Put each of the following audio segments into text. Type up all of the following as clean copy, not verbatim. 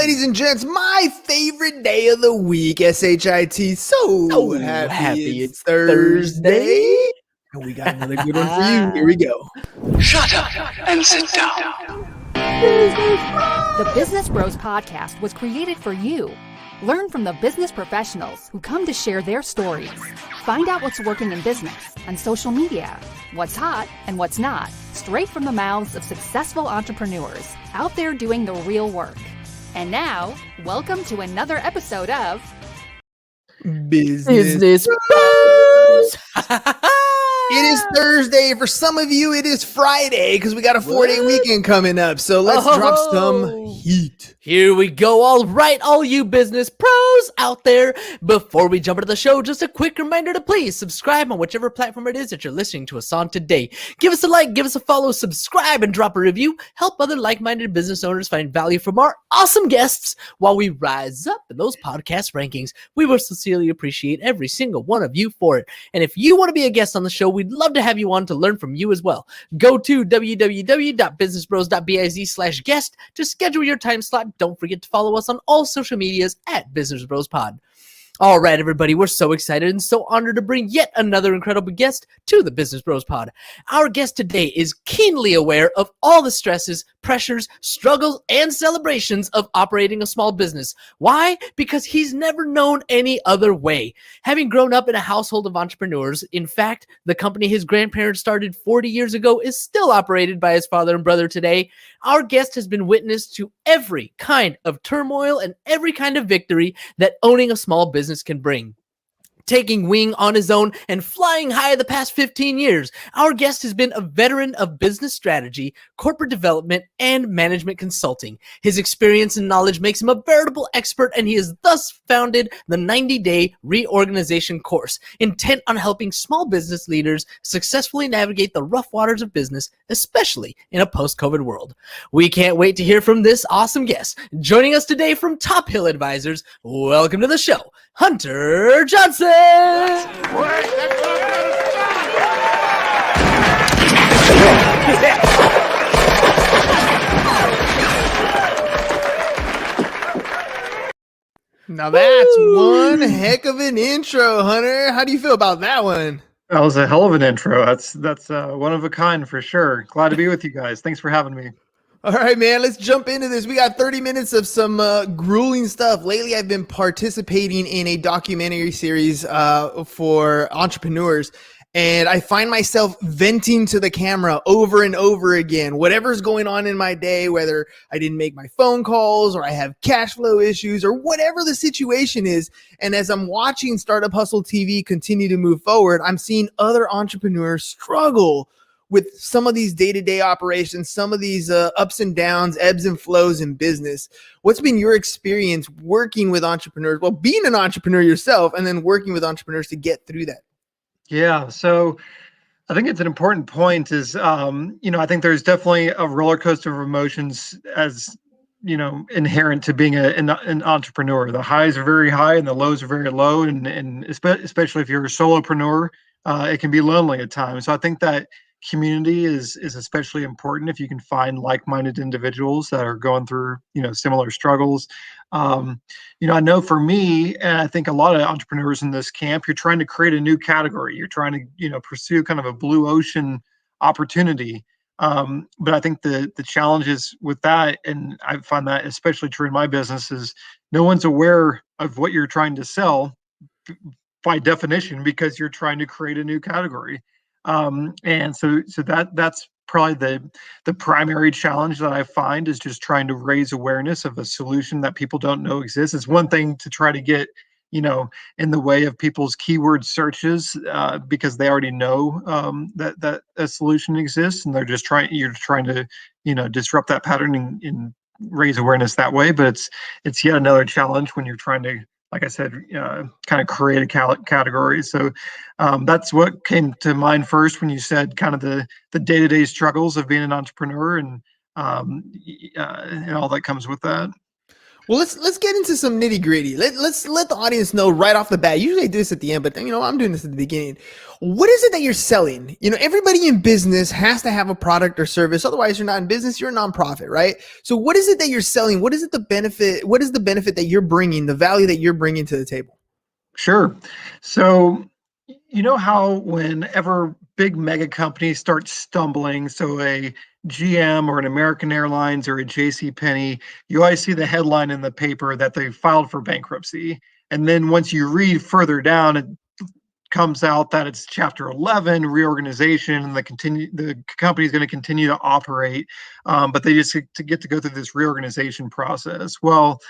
ladies and gents, my favorite day of the week, SHIT. So happy it's Thursday. And we got another good one for you. Here we go. Shut up and sit down. The Business Bros Podcast was created for you. Learn from the business professionals who come to share their stories. Find out what's working in business and social media, what's hot and what's not, straight from the mouths of successful entrepreneurs out there doing the real work. And now, welcome to another episode of Business Bros. It is Thursday. For some of you, it is Friday because we got a 4-day weekend coming up. So let's drop some heat. Here we go. All right, all you business pros out there. Before we jump into the show, just a quick reminder to please subscribe on whichever platform it is that you're listening to us on today. Give us a like, give us a follow, subscribe, and drop a review. Help other like-minded business owners find value from our awesome guests while we rise up in those podcast rankings. We will sincerely appreciate every single one of you for it. And if you want to be a guest on the show, we'd love to have you on to learn from you as well. Go to www.businessbros.biz/guest to schedule your time slot. Don't forget to follow us on all social medias at Business Bros Pod. All right, everybody, we're so excited and so honored to bring yet another incredible guest to the Business Bros Pod. Our guest today is keenly aware of all the stresses, pressures, struggles, and celebrations of operating a small business. Why? Because he's never known any other way. Having grown up in a household of entrepreneurs, in fact, the company his grandparents started 40 years ago is still operated by his father and brother today. Our guest has been witness to every kind of turmoil and every kind of victory that owning a small business can bring. Taking wing on his own and flying high the past 15 years, our guest has been a veteran of business strategy, corporate development, and management consulting. His experience and knowledge makes him a veritable expert, and he has thus founded the 90-day reorganization course, intent on helping small business leaders successfully navigate the rough waters of business, especially in a post-COVID world. We can't wait to hear from this awesome guest. Joining us today from Top Hill Advisors, welcome to the show, Hunter Johnson. Now that's one heck of an intro, Hunter. How do you feel about that one? That was a hell of an intro. That's one of a kind for sure. Glad to be with you guys. Thanks for having me. All right, man, let's jump into this. We got 30 minutes of some grueling stuff. Lately, I've been participating in a documentary series for entrepreneurs, and I find myself venting to the camera over and over again. Whatever's going on in my day, whether I didn't make my phone calls or I have cash flow issues or whatever the situation is. And as I'm watching Startup Hustle TV continue to move forward, I'm seeing other entrepreneurs struggle with some of these day-to-day operations, some of these ups and downs, ebbs and flows in business. What's been your experience working with entrepreneurs? Well, being an entrepreneur yourself and then working with entrepreneurs to get through that. Yeah, so I think it's an important point is, I think there's definitely a roller coaster of emotions as, inherent to being an entrepreneur. The highs are very high and the lows are very low. And especially if you're a solopreneur, it can be lonely at times. So I think that community is especially important if you can find like-minded individuals that are going through, similar struggles. I know for me, and I think a lot of entrepreneurs in this camp, you're trying to create a new category. You're trying to, pursue kind of a blue ocean opportunity. But I think the challenges with that, and I find that especially true in my business, is no one's aware of what you're trying to sell by definition because you're trying to create a new category. And so that's probably the primary challenge that I find is just trying to raise awareness of a solution that people don't know exists. It's one thing to try to get, in the way of people's keyword searches, because they already know that a solution exists, and you're trying to, disrupt that pattern and raise awareness that way. But it's yet another challenge when you're trying to, like I said, kind of create a category. So that's what came to mind first when you said kind of the day-to-day struggles of being an entrepreneur and all that comes with that. Well, let's get into some nitty gritty. Let's let the audience know right off the bat. Usually I do this at the end, but I'm doing this at the beginning. What is it that you're selling? Everybody in business has to have a product or service. Otherwise, you're not in business. You're a nonprofit, right? So, what is it that you're selling? What is it the benefit? What is the benefit that you're bringing? The value that you're bringing to the table? Sure. So, you know how whenever big mega companies start stumbling, so a GM or an American Airlines or a JC Penney, you always see the headline in the paper that they filed for bankruptcy. And then once you read further down, it comes out that it's Chapter 11 reorganization, and the company is going to continue to operate, but they just get to go through this reorganization process. Well,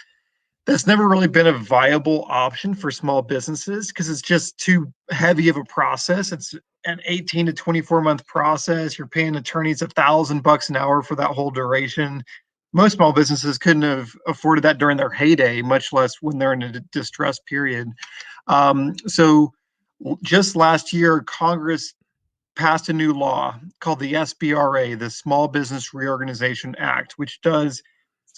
that's never really been a viable option for small businesses because it's just too heavy of a process. It's an 18 to 24-month process. You're paying attorneys $1,000 an hour for that whole duration. Most small businesses couldn't have afforded that during their heyday, much less when they're in a distressed period. So just last year, Congress passed a new law called the SBRA, the Small Business Reorganization Act, which does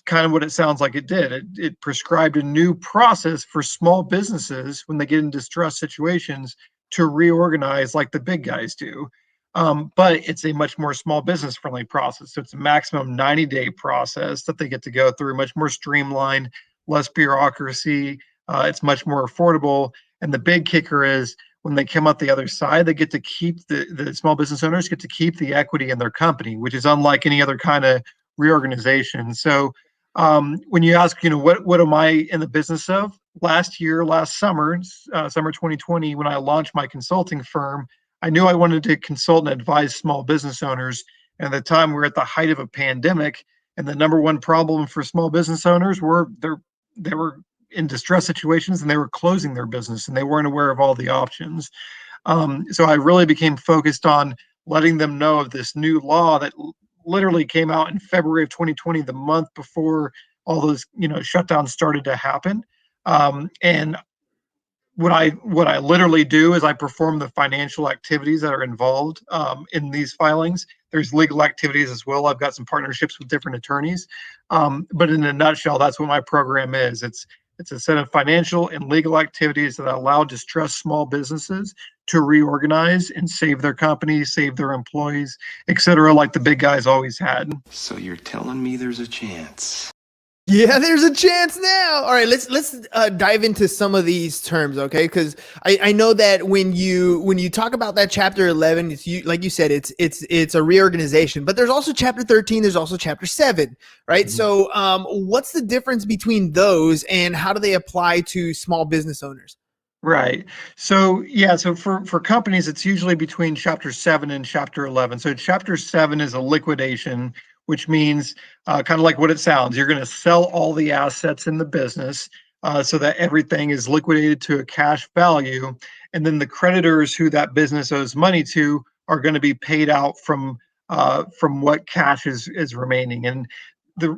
kind of what it sounds like it did. It prescribed a new process for small businesses when they get in distressed situations to reorganize like the big guys do. But it's a much more small business friendly process. So it's a maximum 90-day process that they get to go through, much more streamlined, less bureaucracy. It's much more affordable. And the big kicker is when they come out the other side, they get to keep the small business owners get to keep the equity in their company, which is unlike any other kind of reorganization. So when you ask, what am I in the business of? Last summer, summer 2020, when I launched my consulting firm, I knew I wanted to consult and advise small business owners. And at the time, we were at the height of a pandemic, and the number one problem for small business owners were they were in distress situations and they were closing their business and they weren't aware of all the options. So I really became focused on letting them know of this new law that literally came out in February of 2020, the month before all those shutdowns started to happen. And what I literally do is I perform the financial activities that are involved in these filings. There's legal activities as well. I've got some partnerships with different attorneys, but in a nutshell, that's what my program is. It's a set of financial and legal activities that allow distressed small businesses to reorganize and save their companies, save their employees, et cetera, like the big guys always had. So you're telling me there's a chance? Yeah, there's a chance now. All right, let's dive into some of these terms, okay? Because I know that when you talk about that Chapter 11, like you said, it's a reorganization. But there's also Chapter 13. There's also Chapter 7, right? Mm-hmm. So, what's the difference between those, and how do they apply to small business owners? Right. So yeah, so for companies, it's usually between Chapter 7 and Chapter 11. So Chapter 7 is a liquidation, which means kind of like what it sounds. You're going to sell all the assets in the business so that everything is liquidated to a cash value. And then the creditors who that business owes money to are going to be paid out from what cash is remaining. And the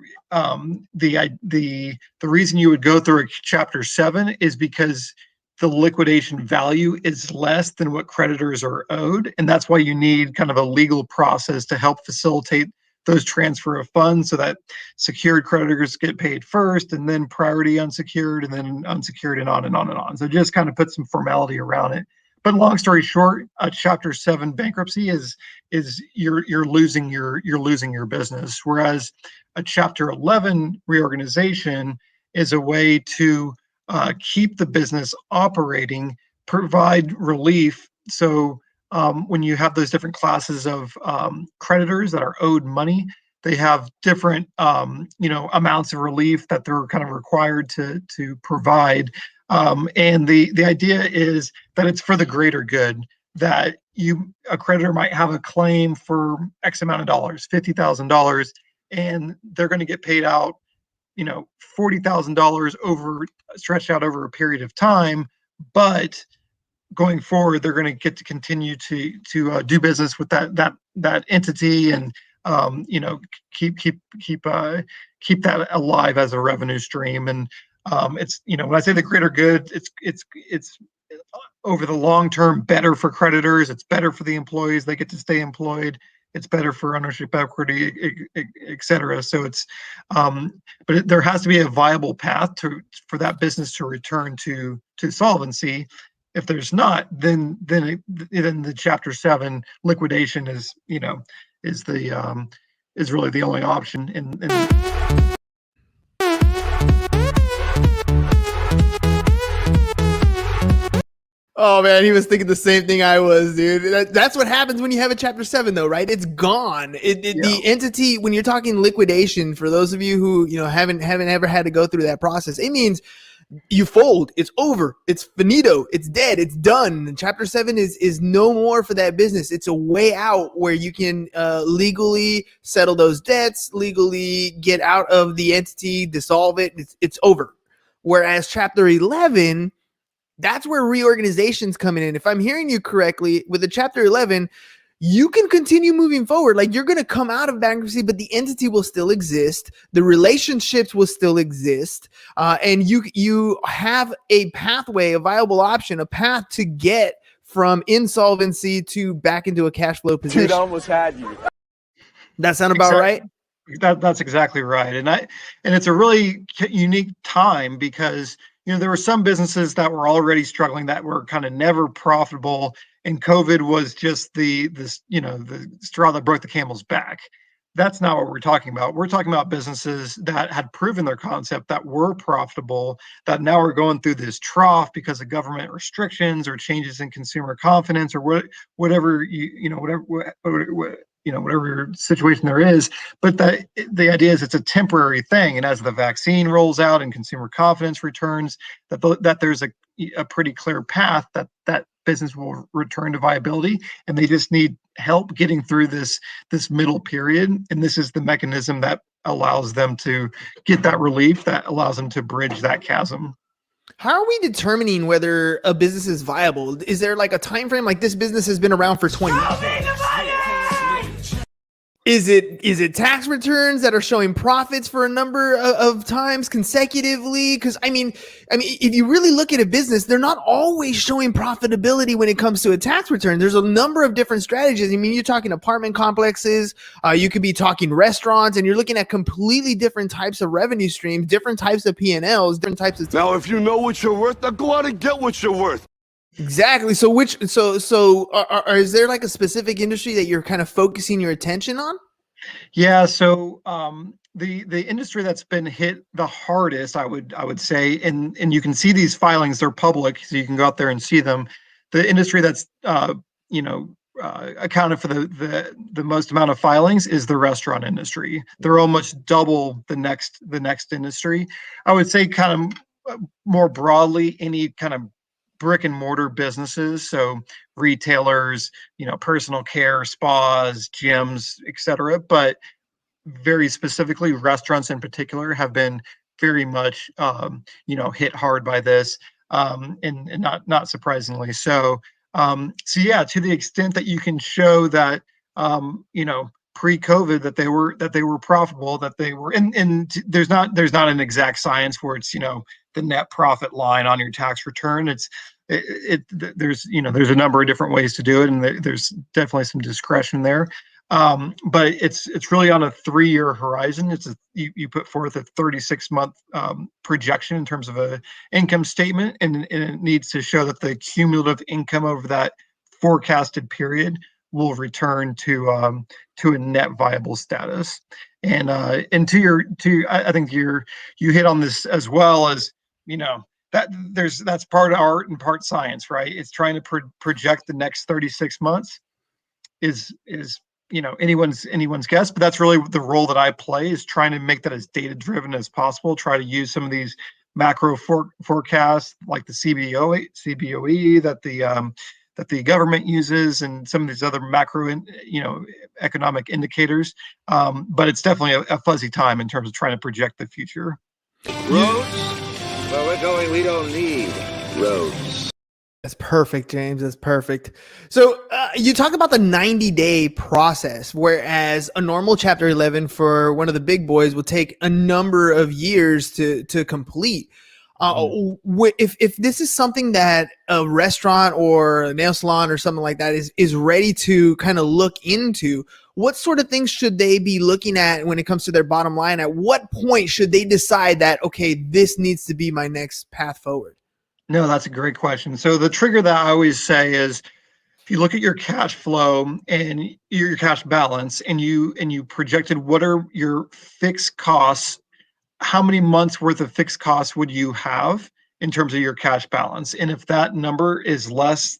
reason you would go through a Chapter 7 is because the liquidation value is less than what creditors are owed. And that's why you need kind of a legal process to help facilitate those transfer of funds so that secured creditors get paid first, and then priority unsecured, and then unsecured, and on and on and on. So just kind of put some formality around it. But long story short, a Chapter 7 bankruptcy is you're losing your business, whereas a Chapter 11 reorganization is a way to keep the business operating, provide relief. So when you have those different classes of creditors that are owed money, they have different amounts of relief that they're kind of required to provide. And the idea is that it's for the greater good, that a creditor might have a claim for X amount of dollars, $50,000, and they're going to get paid out $40,000 stretched out over a period of time, but going forward, they're going to get to continue to do business with that entity, and keep that alive as a revenue stream. And it's when I say the greater good, it's over the long term better for creditors. It's better for the employees; they get to stay employed. it's better for ownership equity, et cetera. So it's, there has to be a viable path for that business to return to solvency. If there's not, then the Chapter 7 liquidation is really the only option. Oh man, he was thinking the same thing I was, dude. That's what happens when you have a Chapter 7, though, right? It's gone. The entity, when you're talking liquidation, for those of you who haven't ever had to go through that process, it means you fold. It's over. It's finito. It's dead. It's done. And Chapter 7 is no more for that business. It's a way out where you can legally settle those debts, legally get out of the entity, dissolve it. It's over. Whereas Chapter 11, that's where reorganization's coming in. If I'm hearing you correctly, with the Chapter 11, you can continue moving forward. Like, you're going to come out of bankruptcy, but the entity will still exist. The relationships will still exist. And you have a pathway, a viable option, a path to get from insolvency to back into a cash flow position. Dude, I almost had you. That sound about right? That's exactly right. And it's a really unique time because there were some businesses that were already struggling, that were kind of never profitable, and COVID was just the straw that broke the camel's back. That's not what we're talking about. We're talking about businesses that had proven their concept, that were profitable, that now are going through this trough because of government restrictions or changes in consumer confidence or whatever whatever situation there is. But the idea is it's a temporary thing. And as the vaccine rolls out and consumer confidence returns, that there's a pretty clear path that business will return to viability. And they just need help getting through this middle period. And this is the mechanism that allows them to get that relief, that allows them to bridge that chasm. How are we determining whether a business is viable? Is there like a time frame? Like, this business has been around for 20 years. Is it tax returns that are showing profits for a number of times consecutively? Because I mean, if you really look at a business, they're not always showing profitability when it comes to a tax return. There's a number of different strategies. I mean, you're talking apartment complexes, you could be talking restaurants, and you're looking at completely different types of revenue streams, different types of P&Ls, different types of. Now, if you know what you're worth, now go out and get what you're worth. Exactly. So is there like a specific industry that you're kind of focusing your attention on? Yeah. So the industry that's been hit the hardest, I would say, and you can see these filings, they're public, so you can go out there and see them. The industry that's accounted for the most amount of filings is the restaurant industry. They're almost double the next industry. I would say kind of more broadly, any kind of brick and mortar businesses, so retailers, personal care, spas, gyms, etc. But very specifically, restaurants in particular have been very much, hit hard by this, and not surprisingly so. So yeah, to the extent that you can show that, pre-COVID that they were profitable, that they were, and there's not an exact science where it's the net profit line on your tax return. There's a number of different ways to do it, and there's definitely some discretion there. But it's really on a 3-year horizon. You put forth a 36-month projection in terms of a income statement, and it needs to show that the cumulative income over that forecasted period will return to a net viable status. And I think you hit on this as well, as that's part art and part science, right? It's trying to project the next 36 months is anyone's guess, but that's really the role that I play, is trying to make that as data driven as possible. Try to use some of these macro forecasts like the CBOE that the government uses, and some of these other macro economic indicators. But it's definitely a fuzzy time in terms of trying to project the future. Roads? Where we're going, we don't need roads. That's perfect, James. That's perfect. So you talk about the 90-day process, whereas a normal Chapter 11 for one of the big boys will take a number of years to complete. If this is something that a restaurant or a nail salon or something like that is ready to kind of look into, what sort of things should they be looking at when it comes to their bottom line? At what point should they decide that, okay, this needs to be my next path forward? No, that's a great question. So the trigger that I always say is, if you look at your cash flow and your cash balance, and you projected what are your fixed costs, how many months worth of fixed costs would you have in terms of your cash balance? And if that number is less,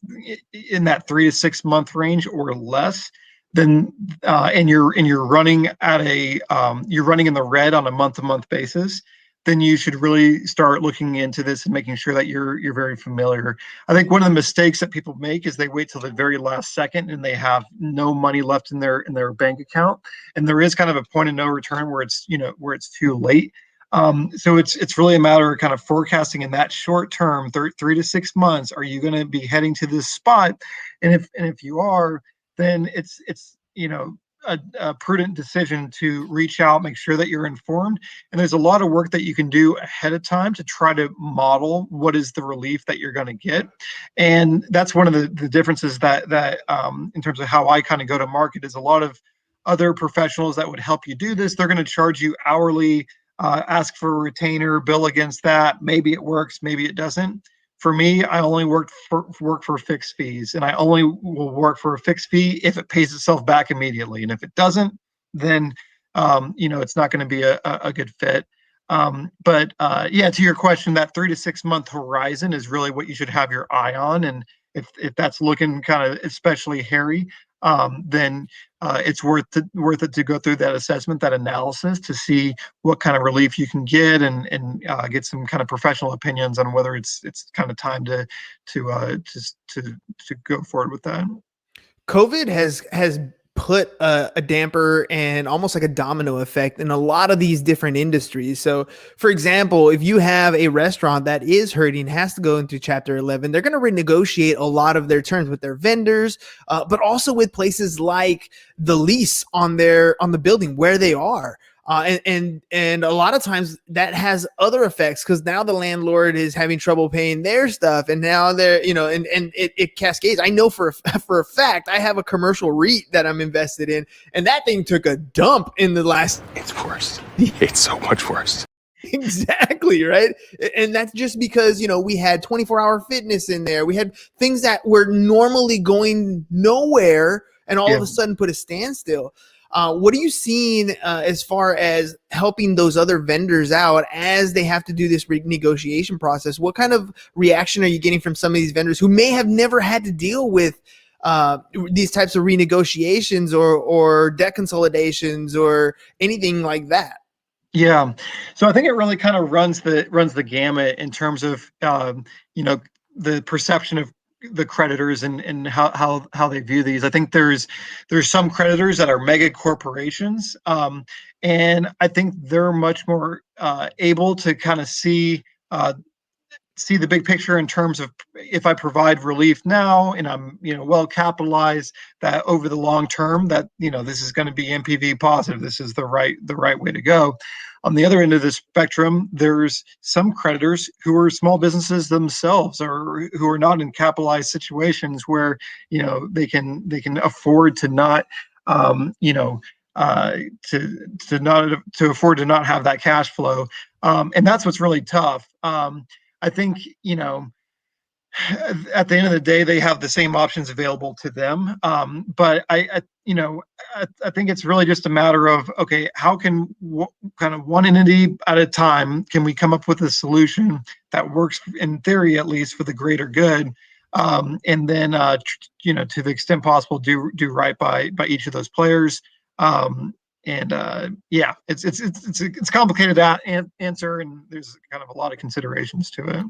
in that 3 to 6 month range or less, then and you're running at a you're running in the red on a month to month basis, then you should really start looking into this and making sure that you're very familiar. I think one of the mistakes that people make is they wait till the very last second and they have no money left in their bank account, and there is kind of a point of no return where it's too late. So it's really a matter of kind of forecasting in that short term, 3 to 6 months. Are you going to be heading to this spot? And if you are, then it's a prudent decision to reach out, make sure that you're informed. And there's a lot of work that you can do ahead of time to try to model what is the relief that you're going to get. And that's one of the differences that in terms of how I kind of go to market, is a lot of other professionals that would help you do this. They're going to charge you hourly, ask for a retainer, bill against that. Maybe it works, maybe it doesn't. For me, I only work for fixed fees, and I only will work for a fixed fee if it pays itself back immediately. And if it doesn't, then it's not going to be a good fit. But to your question, that 3 to 6 month horizon is really what you should have your eye on. And if that's looking kind of especially hairy, then it's worth it to go through that assessment, that analysis, to see what kind of relief you can get, and get some kind of professional opinions on whether it's kind of time to go forward with that. COVID has put a damper and almost like a domino effect in a lot of these different industries. So, for example, if you have a restaurant that is hurting, has to go into Chapter 11, they're going to renegotiate a lot of their terms with their vendors, but also with places like the lease on the building where they are. And a lot of times that has other effects, because now the landlord is having trouble paying their stuff, and now they're, and it cascades. I know for a fact, I have a commercial REIT that I'm invested in, and that thing took a dump in the last. It's worse. It's so much worse. Exactly, right? And that's just because, we had 24-hour fitness in there. We had things that were normally going nowhere and all of a sudden put a standstill. What are you seeing as far as helping those other vendors out as they have to do this renegotiation process? What kind of reaction are you getting from some of these vendors who may have never had to deal with these types of renegotiations or debt consolidations or anything like that? Yeah. So I think it really kind of runs the gamut in terms of, the perception of the creditors and how they view these. I think there's some creditors that are mega corporations, and I think they're much more able to kind of see the big picture in terms of, if I provide relief now and I'm well capitalized, that over the long term that this is going to be NPV positive. This is the right way to go. On the other end of the spectrum, there's some creditors who are small businesses themselves, or who are not in capitalized situations where they can afford to not to afford to not have that cash flow, and that's what's really tough. I think at the end of the day, they have the same options available to them. But I think it's really just a matter of, okay, how can kind of one entity at a time, can we come up with a solution that works, in theory at least, for the greater good, and then to the extent possible, do right by each of those players. It's a complicated answer, and there's kind of a lot of considerations to it.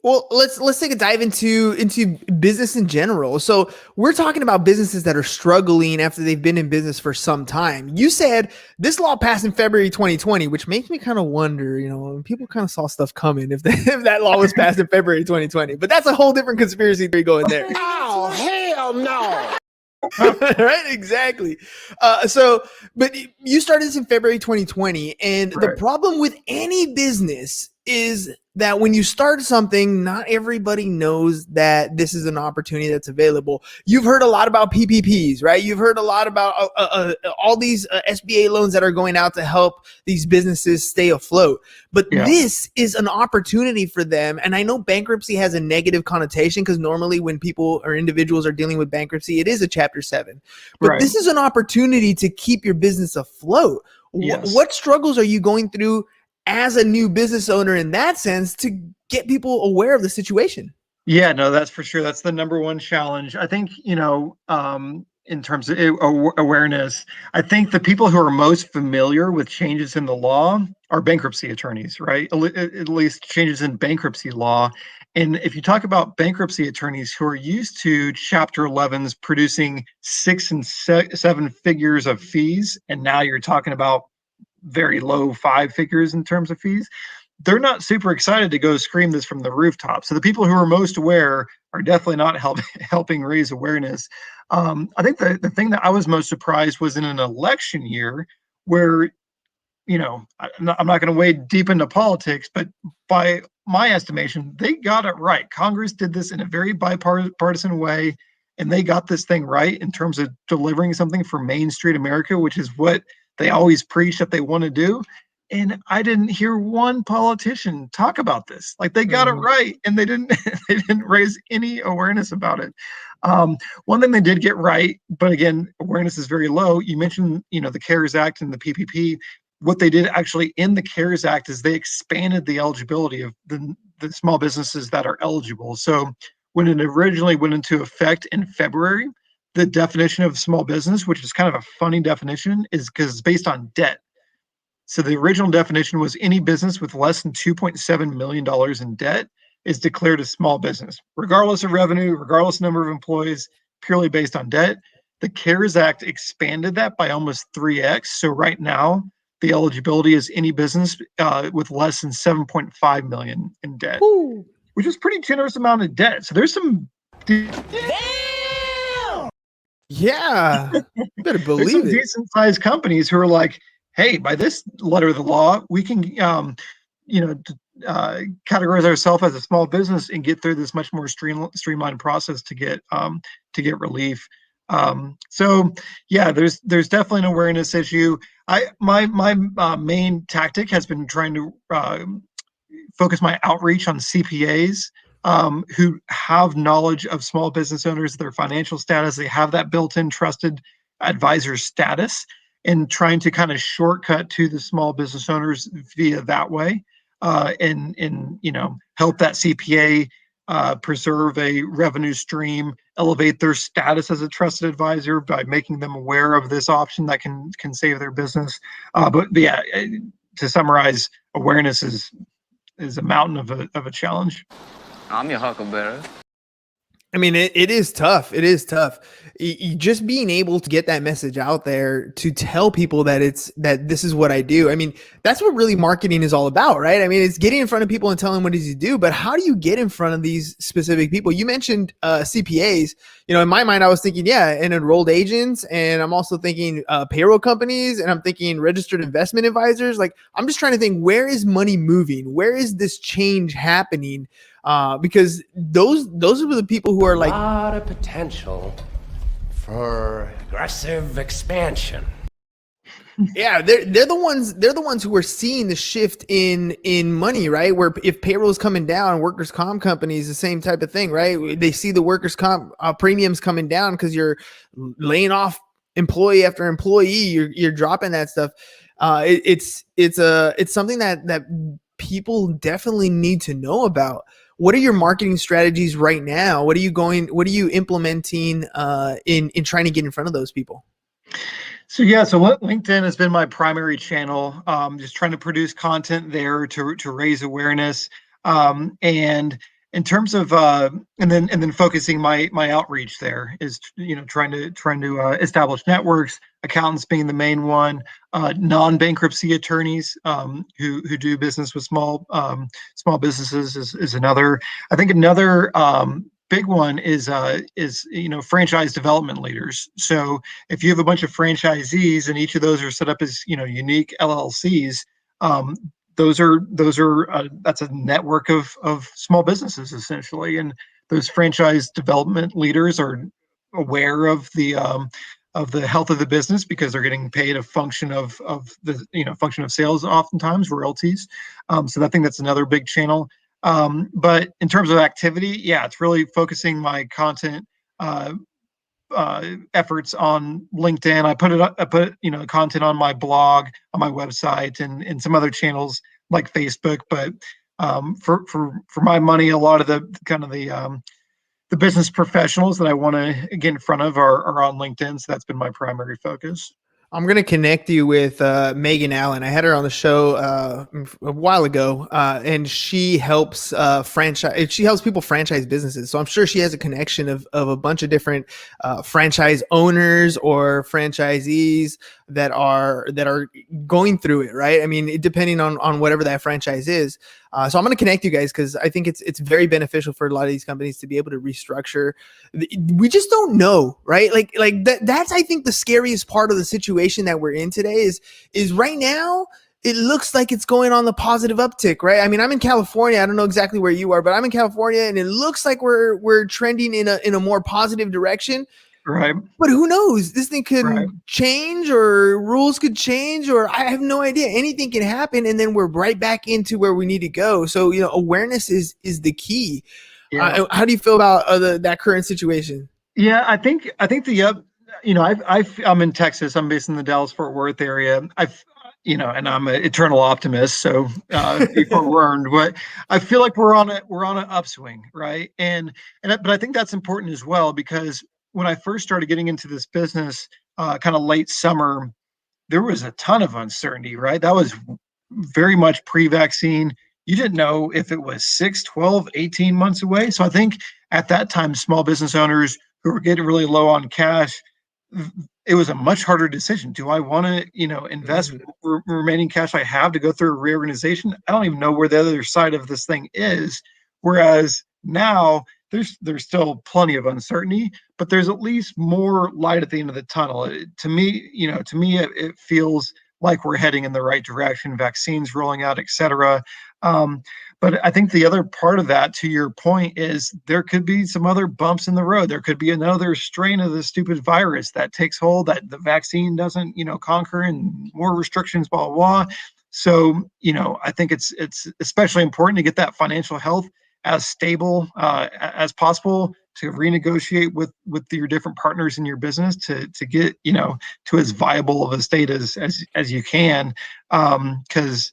Well, let's take a dive into business in general. So we're talking about businesses that are struggling after they've been in business for some time. You said this law passed in February 2020, which makes me kind of wonder, people kind of saw stuff coming if that law was passed in February 2020. But that's a whole different conspiracy theory going there. Oh, hell no. Right, exactly. But you started this in February 2020, and the problem with any business is that when you start something, not everybody knows that this is an opportunity that's available. You've heard a lot about PPPs, right? You've heard a lot about all these SBA loans that are going out to help these businesses stay afloat. But this is an opportunity for them. And I know bankruptcy has a negative connotation because normally when people or individuals are dealing with bankruptcy, it is a Chapter 7. But this is an opportunity to keep your business afloat. What struggles are you going through as a new business owner in that sense to get people aware of the situation? Yeah, no, that's for sure. That's the number one challenge. I think, in terms of awareness, I think the people who are most familiar with changes in the law are bankruptcy attorneys, right? At least changes in bankruptcy law. And if you talk about bankruptcy attorneys who are used to Chapter 11s producing 6 and 7 figures of fees, and now you're talking about very low 5 figures in terms of fees, they're not super excited to go scream this from the rooftop. So the people who are most aware are definitely not helping raise awareness. I think the thing that I was most surprised was in an election year where, I'm not going to wade deep into politics, but by my estimation, they got it right. Congress did this in a very bipartisan way, and they got this thing right in terms of delivering something for Main Street America, which is what they always preach that they want to do. And I didn't hear one politician talk about this. Like, they got it right, and they didn't raise any awareness about it. One thing they did get right, but again, awareness is very low. You mentioned, the CARES Act and the PPP. What they did actually in the CARES Act is they expanded the eligibility of the small businesses that are eligible. So when it originally went into effect in February, the definition of small business, which is kind of a funny definition, is because it's based on debt. So the original definition was any business with less than $2.7 million in debt is declared a small business, regardless of revenue, regardless of number of employees, purely based on debt. The CARES Act expanded that by almost 3x. So right now, the eligibility is any business with less than 7.5 million in debt, which is pretty generous amount of debt. So there's some Yeah, better there's believe some it. decent sized companies who are like, hey, by this letter of the law, we can, categorize ourselves as a small business and get through this much more streamlined process to get relief. So yeah, there's definitely an awareness issue. My main tactic has been trying to focus my outreach on CPAs who have knowledge of small business owners, their financial status. They have that built-in trusted advisor status, and trying to kind of shortcut to the small business owners via that way, and help that CPA preserve a revenue stream, elevate their status as a trusted advisor by making them aware of this option that can save their business. But yeah, to summarize, awareness is a mountain of a challenge. I'm your huckleberry. I mean, it is tough. It is tough. Just being able to get that message out there to tell people that this is what I do. I mean, that's what really marketing is all about, right? I mean, it's getting in front of people and telling them what it is you do, but how do you get in front of these specific people? You mentioned CPAs. In my mind, I was thinking, and enrolled agents, and I'm also thinking payroll companies, and I'm thinking registered investment advisors. Like, I'm just trying to think, where is money moving? Where is this change happening? Because those are the people who are like, A lot of potential for aggressive expansion. yeah, they're the ones who are seeing the shift in money, right? Where if payroll is coming down, workers' comp companies, the same type of thing, right? They see the workers' comp premiums coming down because you're laying off employee after employee. You're dropping that stuff. It's something that people definitely need to know about. What are your marketing strategies right now? What are you implementing in trying to get in front of those people? So LinkedIn has been my primary channel. Just trying to produce content there to raise awareness. And in terms of and then focusing my outreach there is trying to establish networks, accountants being the main one, non-bankruptcy attorneys who do business with small businesses is another. I think another big one is franchise development leaders. So if you have a bunch of franchisees and each of those are set up as unique LLCs, those are that's a network of small businesses essentially, and those franchise development leaders are aware of the health of the business because they're getting paid a function of the function of sales, oftentimes royalties. So I think that's another big channel. But in terms of activity, yeah, it's really focusing my content efforts on LinkedIn. I put content on my blog, on my website, and some other channels like Facebook. But for my money, a lot of the business professionals that I want to get in front of are on LinkedIn. So that's been my primary focus. I'm going to connect you with Megan Allen. I had her on the show a while ago, and she helps franchise. She helps people franchise businesses. So I'm sure she has a connection of a bunch of different franchise owners or franchisees that are going through it, right? I mean, depending on whatever that franchise is. So I'm going to connect you guys because I think it's very beneficial for a lot of these companies to be able to restructure. We just don't know, right? Like that's I think the scariest part of the situation that we're in today is right now. It looks like it's going on the positive uptick, right? I mean, I'm in California. I don't know exactly where you are, but I'm in California, and it looks like we're trending in a more positive direction. Right. But who knows? This thing could Right. change, or rules could change, or I have no idea. Anything can happen, and then we're right back into where we need to go. So, awareness is the key. Yeah. How do you feel about that current situation? Yeah, I think I'm in Texas. I'm based in the Dallas-Fort Worth area. And I'm an eternal optimist, so be forewarned. But I feel like we're on an upswing, right? But I think that's important as well, because when I first started getting into this business, kind of late summer, there was a ton of uncertainty, right? That was very much pre-vaccine. You didn't know if it was 6, 12, 18 months away. So I think at that time, small business owners who were getting really low on cash, it was a much harder decision. Do I want to, invest remaining cash I have to go through a reorganization? I don't even know where the other side of this thing is. Whereas now there's still plenty of uncertainty, but there's at least more light at the end of the tunnel. To me, it feels like we're heading in the right direction. Vaccines rolling out, et cetera. But I think the other part of that, to your point, is there could be some other bumps in the road. There could be another strain of the stupid virus that takes hold that the vaccine doesn't, conquer, and more restrictions, blah, blah, blah. So, I think it's especially important to get that financial health as stable as possible, to renegotiate with your different partners in your business to get, to as viable of a state as you can. Because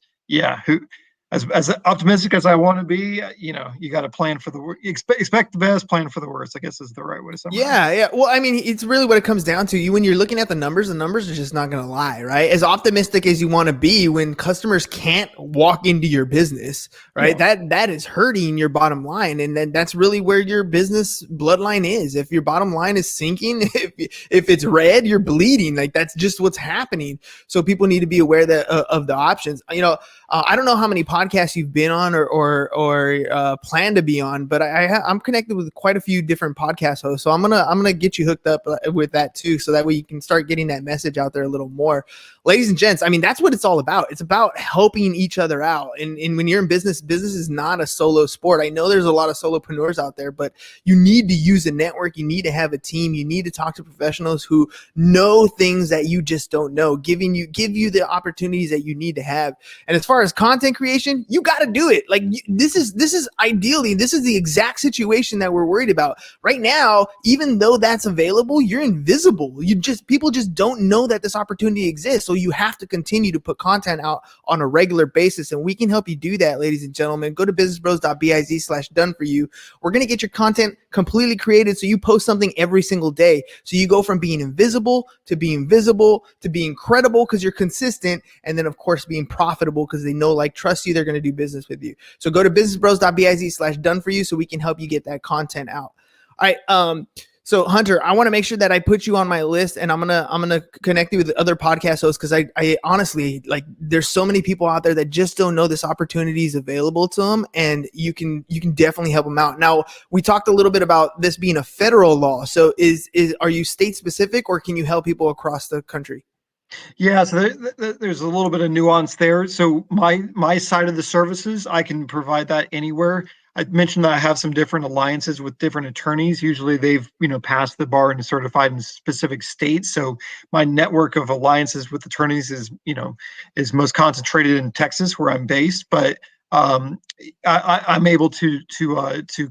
as optimistic as I want to be, you got to plan for the worst. Expect the best, plan for the worst, I guess is the right way to summarize. Yeah. Well, I mean, it's really what it comes down to. When you're looking at the numbers are just not going to lie, right? As optimistic as you want to be, when customers can't walk into your business, right? Yeah. That is hurting your bottom line. And then that's really where your business bloodline is. If your bottom line is sinking, if it's red, you're bleeding. Like, that's just what's happening. So people need to be aware of the options. I don't know how many podcasts you've been on or plan to be on, but I'm connected with quite a few different podcast hosts. So I'm gonna get you hooked up with that too, so that way you can start getting that message out there a little more. Ladies and gents, I mean, that's what it's all about. It's about helping each other out. And when you're in business is not a solo sport. I know there's a lot of solopreneurs out there, but you need to use a network. You need to have a team. You need to talk to professionals who know things that you just don't know, give you the opportunities that you need to have. And as far as content creation, you got to do it. Like, this is the exact situation that we're worried about right now. Even though that's available, you're invisible. People just don't know that this opportunity exists. So you have to continue to put content out on a regular basis, and we can help you do that, ladies and gentlemen. Go to businessbros.biz/done for you. We're going to get your content completely created so you post something every single day. So you go from being invisible to being visible to being credible because you're consistent, and then of course being profitable because they know, like, trust you, they're going to do business with you. So go to businessbros.biz/done for you so we can help you get that content out. All right. So Hunter, I want to make sure that I put you on my list, and I'm gonna connect you with other podcast hosts, because I honestly, like, there's so many people out there that just don't know this opportunity is available to them, and you can definitely help them out. Now, we talked a little bit about this being a federal law. So are you state specific, or can you help people across the country? Yeah, so there's a little bit of nuance there. So my side of the services, I can provide that anywhere. I mentioned that I have some different alliances with different attorneys. Usually they've, passed the bar and certified in specific states. So my network of alliances with attorneys is most concentrated in Texas, where I'm based. But I'm able to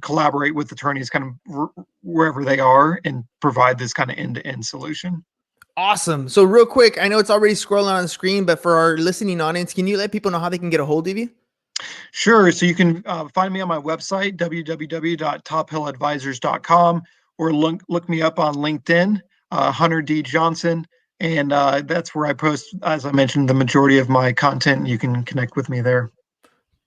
collaborate with attorneys kind of wherever they are and provide this kind of end-to-end solution. Awesome. So real quick, I know it's already scrolling on the screen, but for our listening audience, can you let people know how they can get a hold of you? Sure. So you can find me on my website, www.tophilladvisors.com, or look me up on LinkedIn, Hunter D. Johnson. And that's where I post, as I mentioned, the majority of my content. You can connect with me there.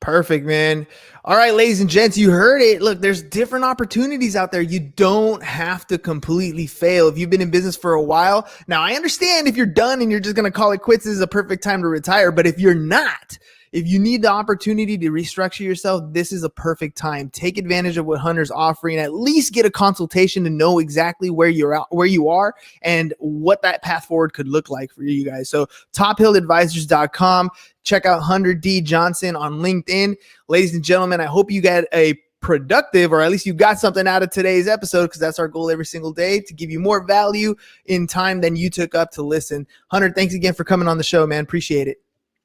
Perfect, man. All right, ladies and gents, you heard it. Look, there's different opportunities out there. You don't have to completely fail. If you've been in business for a while, now I understand if you're done and you're just going to call it quits, this is a perfect time to retire. But if you're not, if you need the opportunity to restructure yourself, this is a perfect time. Take advantage of what Hunter's offering. At least get a consultation to know exactly where you are and what that path forward could look like for you guys. So tophilladvisors.com. Check out Hunter D. Johnson on LinkedIn. Ladies and gentlemen, I hope you got a productive, or at least you got something out of today's episode, because that's our goal every single day, to give you more value in time than you took up to listen. Hunter, thanks again for coming on the show, man. Appreciate it.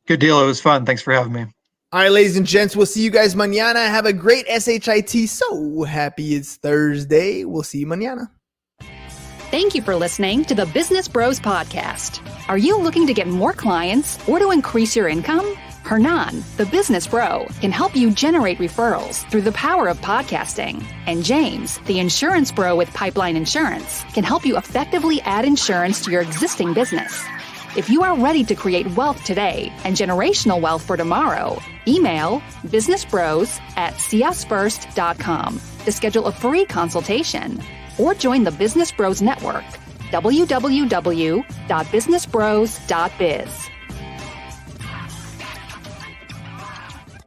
Good deal. It was fun. Thanks for having me. All right, ladies and gents, we'll see you guys mañana. Have a great SHIT. So happy it's Thursday. We'll see you mañana. Thank you for listening to the Business Bros Podcast. Are you looking to get more clients or to increase your income? Hernan, the business bro, can help you generate referrals through the power of podcasting. And James, the insurance bro with Pipeline Insurance, can help you effectively add insurance to your existing business. If you are ready to create wealth today and generational wealth for tomorrow, email businessbros@csfirst.com to schedule a free consultation, or join the Business Bros Network, www.businessbros.biz.